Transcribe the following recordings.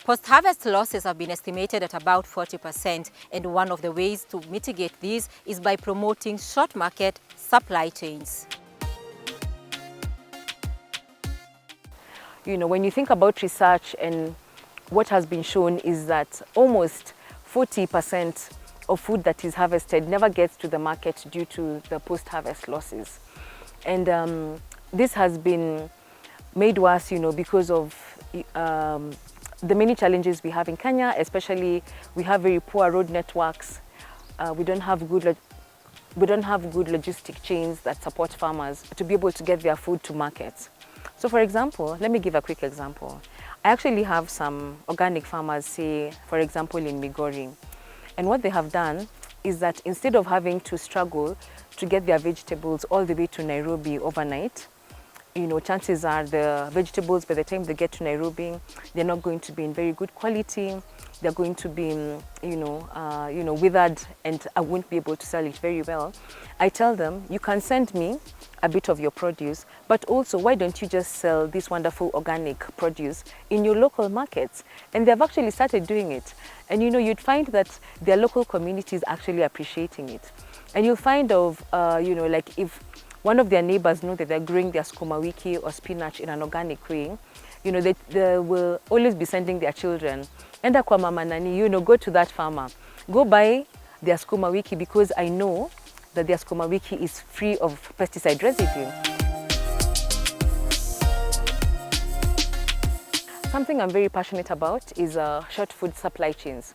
Post-harvest losses have been estimated at about 40%, and one of the ways to mitigate these is by promoting short market supply chains. When you think about research, and what has been shown is that almost 40% of food that is harvested never gets to the market due to the post-harvest losses. And this has been made worse, because of the many challenges we have in Kenya. Especially, we have very poor road networks. We don't have good logistic chains that support farmers to be able to get their food to markets. So, for example, let me give a quick example. I actually have some organic farmers, say, for example, in Migori. And what they have done is that instead of having to struggle to get their vegetables all the way to Nairobi overnight, chances are the vegetables, by the time they get to Nairobi, they're not going to be in very good quality. They're going to be, withered, and I won't be able to sell it very well. I tell them, you can send me a bit of your produce, but also, why don't you just sell this wonderful organic produce in your local markets? And they've actually started doing it. And you'd find that their local communities actually appreciating it. And you'll find like if one of their neighbors know that they're growing their sukuma wiki or spinach in an organic way, they will always be sending their children, enda kwa mama nani, go to that farmer, go buy their sukuma wiki, because I know that their sukuma wiki is free of pesticide residue. Something I'm very passionate about is short food supply chains.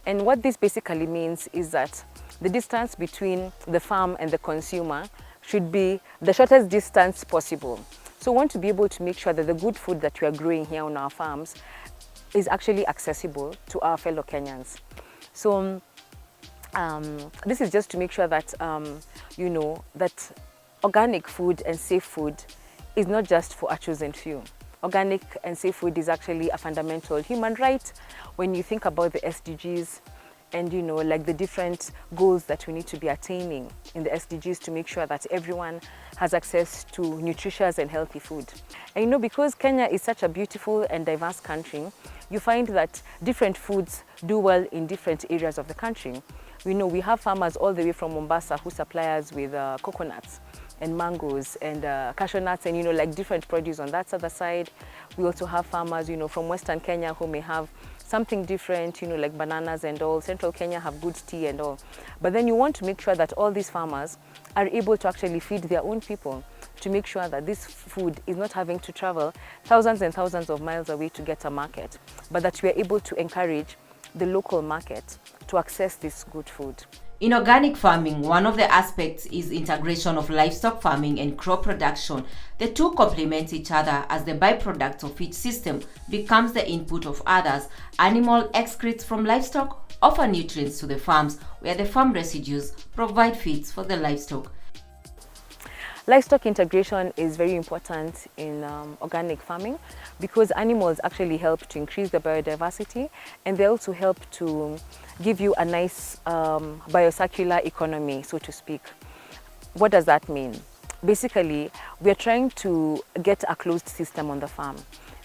And what this basically means is that the distance between the farm and the consumer should be the shortest distance possible. So we want to be able to make sure that the good food that we are growing here on our farms is actually accessible to our fellow Kenyans. So this is just to make sure that, that organic food and safe food is not just for a chosen few. Organic and safe food is actually a fundamental human right when you think about the SDGs and, like the different goals that we need to be attaining in the SDGs to make sure that everyone has access to nutritious and healthy food. And because Kenya is such a beautiful and diverse country, you find that different foods do well in different areas of the country. We have farmers all the way from Mombasa who supply us with coconuts and mangoes and cashew nuts and, like different produce on that other side. We also have farmers, from Western Kenya who may have something different, like bananas and all. Central Kenya have good tea and all. But then you want to make sure that all these farmers are able to actually feed their own people, to make sure that this food is not having to travel thousands and thousands of miles away to get a market, but that we are able to encourage the local market to access this good food. In organic farming, one of the aspects is integration of livestock farming and crop production. The two complement each other as the byproduct of each system becomes the input of others. Animal excretes from livestock offer nutrients to the farms, where the farm residues provide feeds for the livestock. Livestock integration is very important in organic farming because animals actually help to increase the biodiversity, and they also help to give you a nice biocircular economy, so to speak. What does that mean? Basically, we are trying to get a closed system on the farm,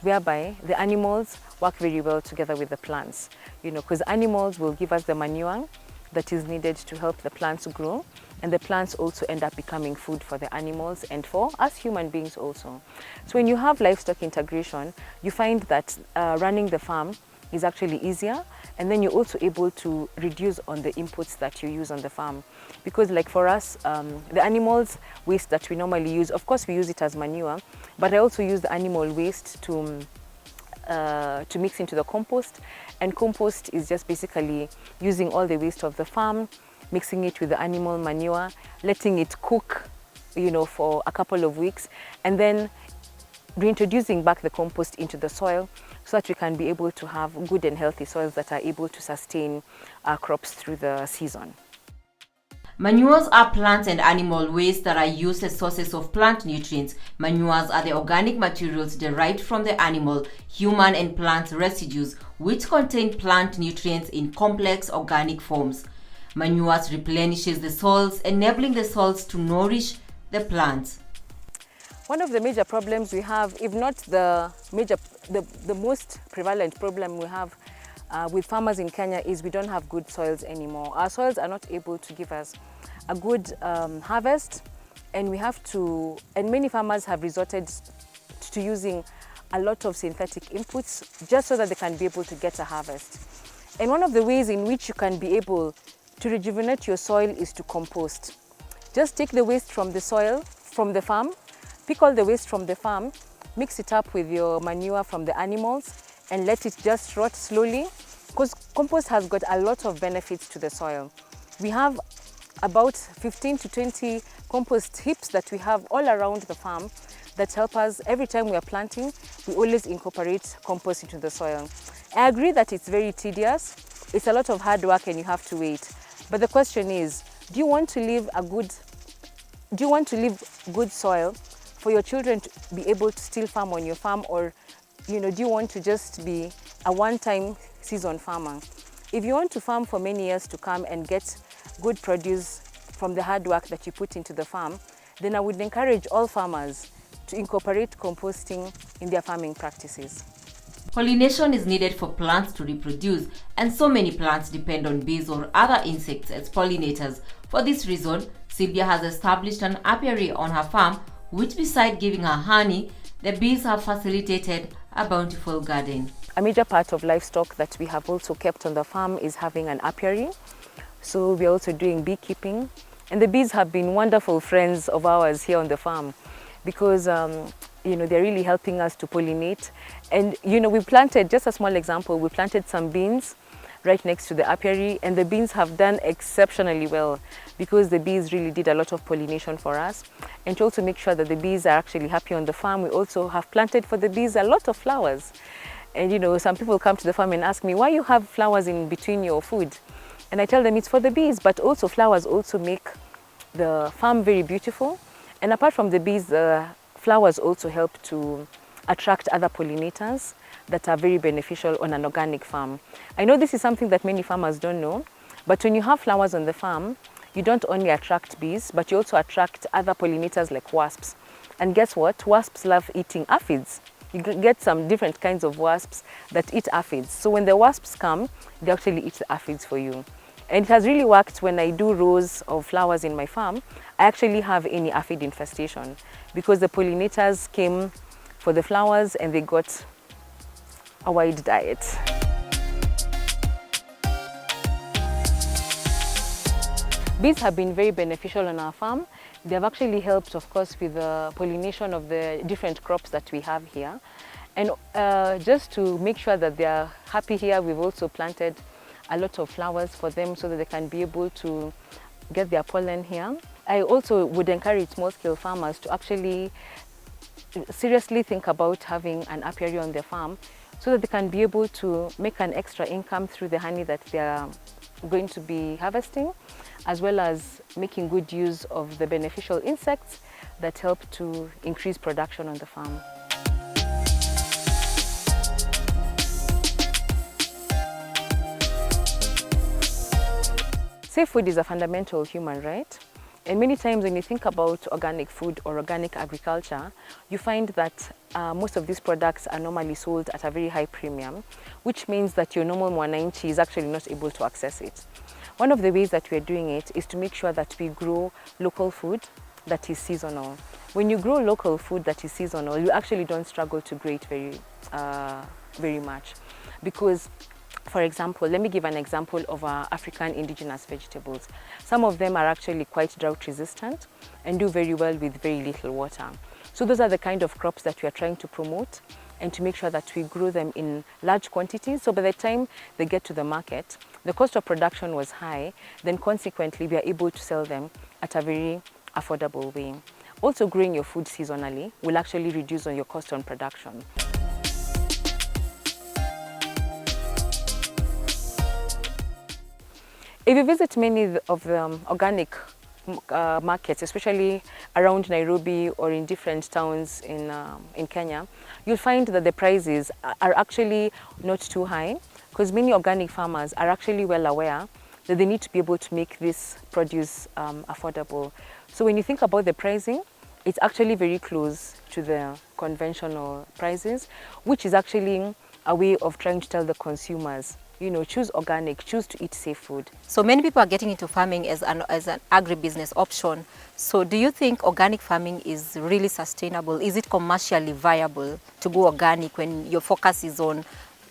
whereby the animals work very well together with the plants, because animals will give us the manure that is needed to help the plants grow, and the plants also end up becoming food for the animals and for us human beings also. So when you have livestock integration, you find that running the farm is actually easier, and then you're also able to reduce on the inputs that you use on the farm. Because like for us, the animals waste that we normally use, of course we use it as manure, but I also use the animal waste to mix into the compost. And compost is just basically using all the waste of the farm, mixing it with the animal manure, letting it cook, for a couple of weeks, and then reintroducing back the compost into the soil so that we can be able to have good and healthy soils that are able to sustain our crops through the season. Manures are plant and animal waste that are used as sources of plant nutrients. Manures are the organic materials derived from the animal, human and plant residues, which contain plant nutrients in complex organic forms. Manures replenishes the soils, enabling the soils to nourish the plants. One of the major problems we have, if not the most prevalent problem we have with farmers in Kenya, is we don't have good soils anymore. Our soils are not able to give us a good harvest, and many farmers have resorted to using a lot of synthetic inputs just so that they can be able to get a harvest. And one of the ways in which you can be able to rejuvenate your soil is to compost. Just take the waste from the soil, from the farm, pick all the waste from the farm, mix it up with your manure from the animals, and let it just rot slowly, because compost has got a lot of benefits to the soil. We have about 15 to 20 compost heaps that we have all around the farm that help us. Every time we are planting, we always incorporate compost into the soil. I agree that it's very tedious, it's a lot of hard work and you have to wait. But the question is, do you want to leave good soil for your children to be able to still farm on your farm, or do you want to just be a one-time season farmer? If you want to farm for many years to come and get good produce from the hard work that you put into the farm, then I would encourage all farmers to incorporate composting in their farming practices. Pollination is needed for plants to reproduce, and so many plants depend on bees or other insects as pollinators. For this reason, Sylvia has established an apiary on her farm, which besides giving her honey, the bees have facilitated a bountiful garden. A major part of livestock that we have also kept on the farm is having an apiary. So we're also doing beekeeping, and the bees have been wonderful friends of ours here on the farm, because they're really helping us to pollinate. And we planted, just a small example, we planted some beans right next to the apiary, and the beans have done exceptionally well because the bees really did a lot of pollination for us. And to also make sure that the bees are actually happy on the farm, we also have planted for the bees a lot of flowers. And some people come to the farm and ask me, why you have flowers in between your food? And I tell them it's for the bees, but also flowers also make the farm very beautiful. And apart from the bees, flowers also help to attract other pollinators that are very beneficial on an organic farm. I know this is something that many farmers don't know, but when you have flowers on the farm, you don't only attract bees, but you also attract other pollinators like wasps. And guess what? Wasps love eating aphids. You get some different kinds of wasps that eat aphids. So when the wasps come, they actually eat the aphids for you. And it has really worked. When I do rows of flowers in my farm, I actually have any aphid infestation because the pollinators came for the flowers and they got a wide diet. Bees have been very beneficial on our farm. They have actually helped, of course, with the pollination of the different crops that we have here. And just to make sure that they are happy here, we've also planted a lot of flowers for them so that they can be able to get their pollen here. I also would encourage small-scale farmers to actually seriously think about having an apiary on their farm so that they can be able to make an extra income through the honey that they are going to be harvesting, as well as making good use of the beneficial insects that help to increase production on the farm. Safe food is a fundamental human right. And many times when you think about organic food or organic agriculture, you find that most of these products are normally sold at a very high premium, which means that your normal mwananchi is actually not able to access it. One of the ways that we are doing it is to make sure that we grow local food that is seasonal. When you grow local food that is seasonal, you actually don't struggle to grow it very much. Because, for example, let me give an example of our African indigenous vegetables. Some of them are actually quite drought resistant and do very well with very little water. So those are the kind of crops that we are trying to promote and to make sure that we grow them in large quantities. So by the time they get to the market, the cost of production was high, then consequently we are able to sell them at a very affordable way. Also, growing your food seasonally will actually reduce your cost on production. If you visit many of the organic markets, especially around Nairobi or in different towns in Kenya, you'll find that the prices are actually not too high, because many organic farmers are actually well aware that they need to be able to make this produce affordable. So when you think about the pricing, it's actually very close to the conventional prices, which is actually a way of trying to tell the consumers, you know, choose organic, choose to eat safe food. So many people are getting into farming as an agribusiness option. So do you think organic farming is really sustainable? Is it commercially viable to go organic when your focus is on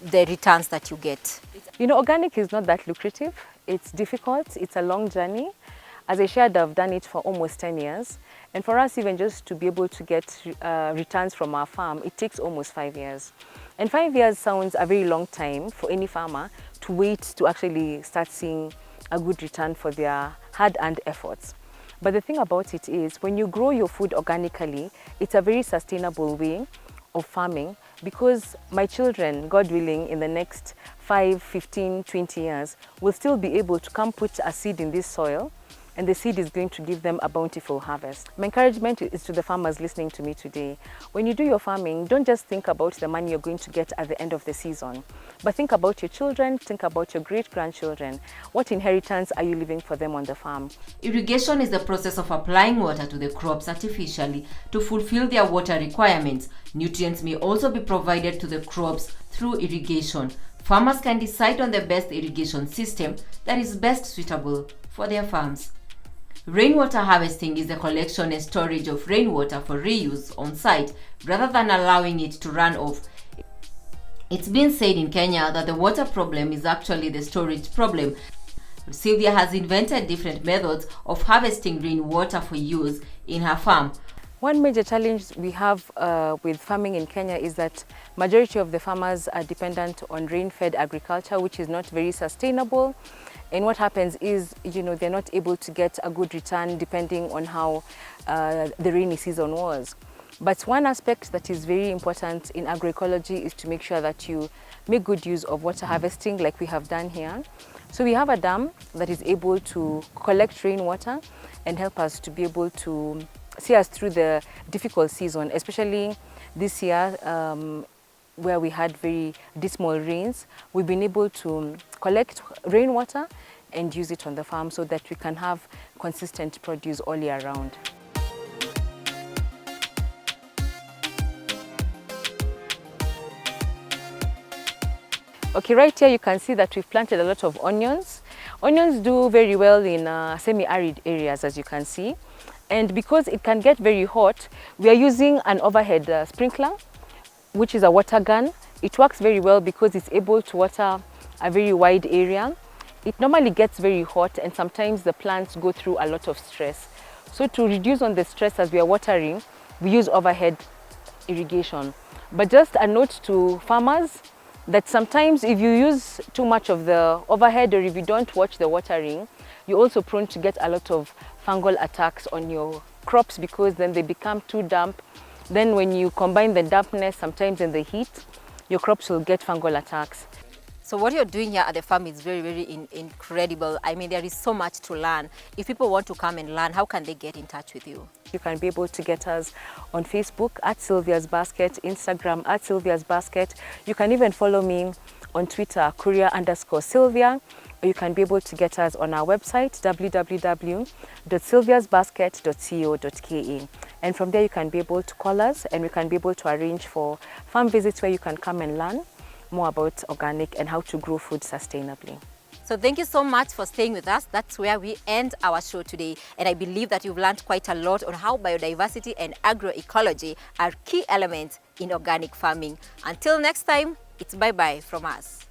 the returns that you get? You know, organic is not that lucrative. It's difficult. It's a long journey. As I shared, I've done it for almost 10 years. And for us, even just to be able to get returns from our farm, it takes almost 5 years. And 5 years sounds a very long time for any farmer to wait to actually start seeing a good return for their hard-earned efforts. But the thing about it is, when you grow your food organically, it's a very sustainable way of farming, because my children, God willing, in the next 5, 15, 20 years, will still be able to come put a seed in this soil, and the seed is going to give them a bountiful harvest. My encouragement is to the farmers listening to me today. When you do your farming, don't just think about the money you're going to get at the end of the season, but think about your children, think about your great-grandchildren. What inheritance are you leaving for them on the farm? Irrigation is the process of applying water to the crops artificially to fulfill their water requirements. Nutrients may also be provided to the crops through irrigation. Farmers can decide on the best irrigation system that is best suitable for their farms. Rainwater harvesting is the collection and storage of rainwater for reuse on site rather than allowing it to run off. It's been said in Kenya that the water problem is actually the storage problem. Sylvia has invented different methods of harvesting rainwater for use in her farm. One major challenge we have with farming in Kenya is that majority of the farmers are dependent on rain-fed agriculture, which is not very sustainable. And what happens is, you know, they're not able to get a good return depending on how the rainy season was. But one aspect that is very important in agroecology is to make sure that you make good use of water harvesting like we have done here. So we have a dam that is able to collect rainwater and help us to be able to see us through the difficult season, especially this year where we had very dismal rains. We've been able to collect rainwater and use it on the farm so that we can have consistent produce all year round. Okay, right here you can see that we've planted a lot of onions. Onions do very well in semi-arid areas, as you can see. And because it can get very hot, we are using an overhead sprinkler, which is a water gun. It works very well because it's able to water a very wide area. It normally gets very hot and sometimes the plants go through a lot of stress. So to reduce on the stress as we are watering, we use overhead irrigation. But just a note to farmers that sometimes if you use too much of the overhead or if you don't watch the watering, you're also prone to get a lot of fungal attacks on your crops because then they become too damp. Then when you combine the dampness, sometimes in the heat, your crops will get fungal attacks. So what you're doing here at the farm is very, very incredible. I mean, there is so much to learn. If people want to come and learn, how can they get in touch with you? You can be able to get us on Facebook at Sylvia's Basket, Instagram at Sylvia's Basket. You can even follow me on Twitter, Courier_Sylvia. Or you can be able to get us on our website, www.sylviasbasket.co.ke. And from there you can be able to call us and we can be able to arrange for farm visits where you can come and learn more about organic and how to grow food sustainably. So thank you so much for staying with us. That's where we end our show today. And I believe that you've learned quite a lot on how biodiversity and agroecology are key elements in organic farming. Until next time, it's bye-bye from us.